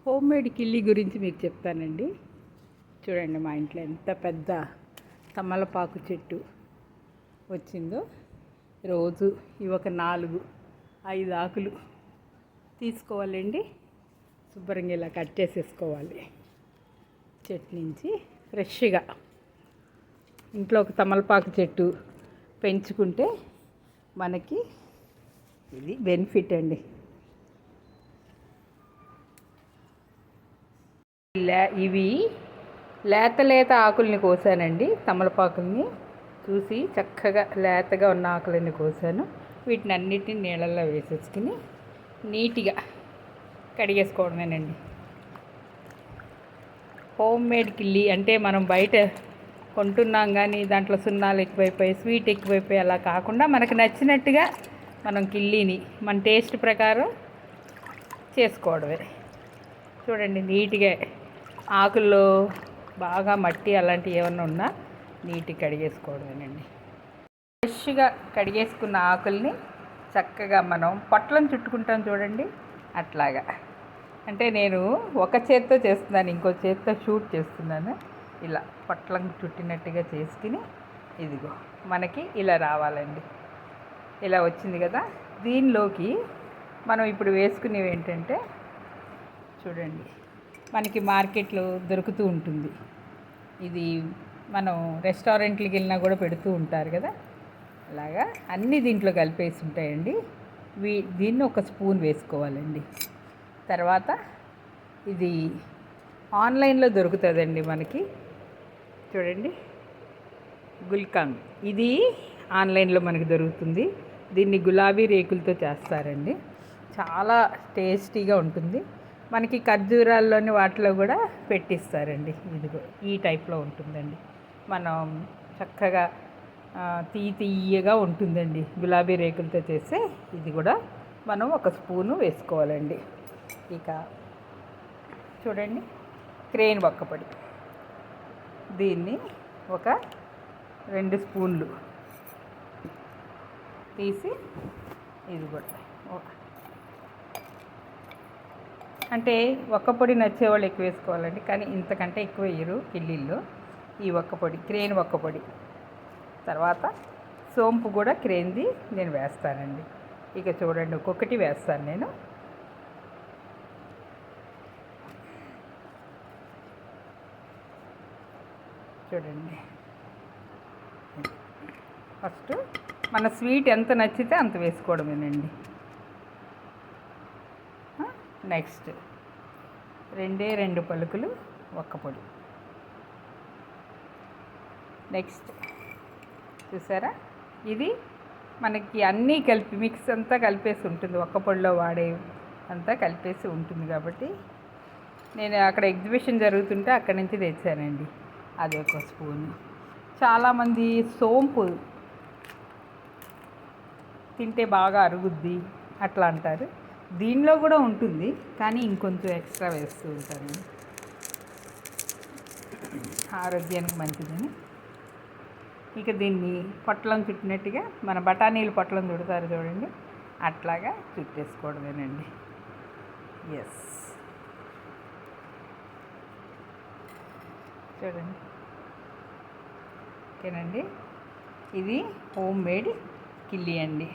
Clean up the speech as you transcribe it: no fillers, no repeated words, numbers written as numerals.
Home made కిల్లీ గురించి మీకు చెప్తానండి. చూడండి, మా ఇంట్లో ఎంత పెద్ద తమలపాకు చెట్టు వచ్చిందో. రోజు ఇవి ఒక 4-5 ఆకులు తీసుకోవాలండి. శుభ్రంగా ఇలా కట్ చేసేసుకోవాలి. చెట్టు నుంచి ఫ్రెష్గా ఇంట్లో ఒక తమలపాకు చెట్టు పెంచుకుంటే మనకి ఇది బెనిఫిట్ అండి. ఇవి లేత ఆకుల్ని కోసానండి. తమలపాకుల్ని చూసి చక్కగా లేతగా ఉన్న ఆకులన్నీ కోసాను. వీటిని అన్నిటిని నీళ్ళల్లో వేసేసుకుని నీట్గా కడిగేసుకోవడమేనండి. హోమ్ మేడ్ కిల్లీ అంటే మనం బయట కొంటున్నాం కానీ దాంట్లో సున్నాలు ఎక్కువైపోయి స్వీట్ ఎక్కువైపోయి అలా కాకుండా మనకు నచ్చినట్టుగా మనం కిల్లీని మన టేస్ట్ ప్రకారం చేసుకోవడమే. చూడండి, నీట్గా ఆకుల్లో బాగా మట్టి అలాంటివి ఏమన్నా ఉన్నా నీట్గా కడిగేసుకోవడమేనండి. ఫ్రెష్గా కడిగేసుకున్న ఆకుల్ని చక్కగా మనం పొట్లం చుట్టుకుంటాం చూడండి, అట్లాగా. అంటే నేను ఒక చేత్తో చేస్తున్నాను, ఇంకో చేత్తో షూట్ చేస్తున్నాను. ఇలా పొట్లం చుట్టినట్టుగా చేసుకుని ఇదిగో మనకి ఇలా రావాలండి. ఇలా వచ్చింది కదా. దీనిలోకి మనం ఇప్పుడు వేసుకునేవి ఏంటంటే చూడండి, మనకి మార్కెట్లో దొరుకుతూ ఉంటుంది. ఇది మనం రెస్టారెంట్లకి వెళ్ళినా కూడా పెడుతూ ఉంటారు కదా, అలాగా అన్నీ దీంట్లో కలిపేసి ఉంటాయండి. దీన్ని ఒక స్పూన్ వేసుకోవాలండి. తర్వాత ఇది ఆన్లైన్లో దొరుకుతుందండి మనకి. చూడండి, గుల్కంద్ ఇది ఆన్లైన్లో మనకి దొరుకుతుంది. దీన్ని గులాబీ రేకులతో చేస్తారండి. చాలా టేస్టీగా ఉంటుంది. మనకి ఖర్జూరాల్లోని వాటిలో కూడా పెట్టిస్తారండి. ఇదిగో ఈ టైప్లో ఉంటుందండి. మనం చక్కగా తీయగా ఉంటుందండి గులాబీ రేకులతో చేస్తే. ఇది కూడా మనం ఒక స్పూను వేసుకోవాలండి. ఇక చూడండి, క్రేన్ వక్కపొడి, దీన్ని ఒక 2 స్పూన్లు తీసి ఇది కూడా అంటే ఒక్కపొడి నచ్చేవాళ్ళు ఎక్కువ వేసుకోవాలండి, కానీ ఇంతకంటే ఎక్కువ వేయరు కిల్లీల్లో. ఈ ఒక్కపొడి క్రేన్ ఒక్కపొడి, తర్వాత సోంపు కూడా క్రేన్ది నేను వేస్తానండి. ఇక చూడండి, ఒక్కొక్కటి వేస్తాను నేను. చూడండి, ఫస్ట్ మన స్వీట్ ఎంత నచ్చితే అంత వేసుకోవడమేనండి. నెక్స్ట్ 2 పలుకులు ఒక్కపొడి. నెక్స్ట్ చూసారా, ఇది మనకి అన్నీ కలిపి మిక్స్ అంతా కలిపేసి ఉంటుంది. ఒక్కపొడిలో వాడే అంతా కలిపేసి ఉంటుంది కాబట్టి నేను అక్కడ ఎగ్జిబిషన్ జరుగుతుంటే అక్కడి నుంచి తెచ్చానండి. అది ఒక స్పూను. చాలామంది సోంపు తింటే బాగా అరుగుద్ది అట్లా అంటారు. దీనిలో కూడా ఉంటుంది, కానీ ఇంకొంచెం ఎక్స్ట్రా వేస్తూ ఉంటాను, ఆరోగ్యానికి మంచిదని. ఇక దీన్ని పొట్లం చుట్టినట్టుగా మన బఠానీలు పొట్లం చుడతారు చూడండి, అట్లాగా చుట్టేసుకోవడమేనండి. ఎస్, చూడండి. ఓకేనండి, ఇది హోమ్ మేడ్ కిల్లీ అండి.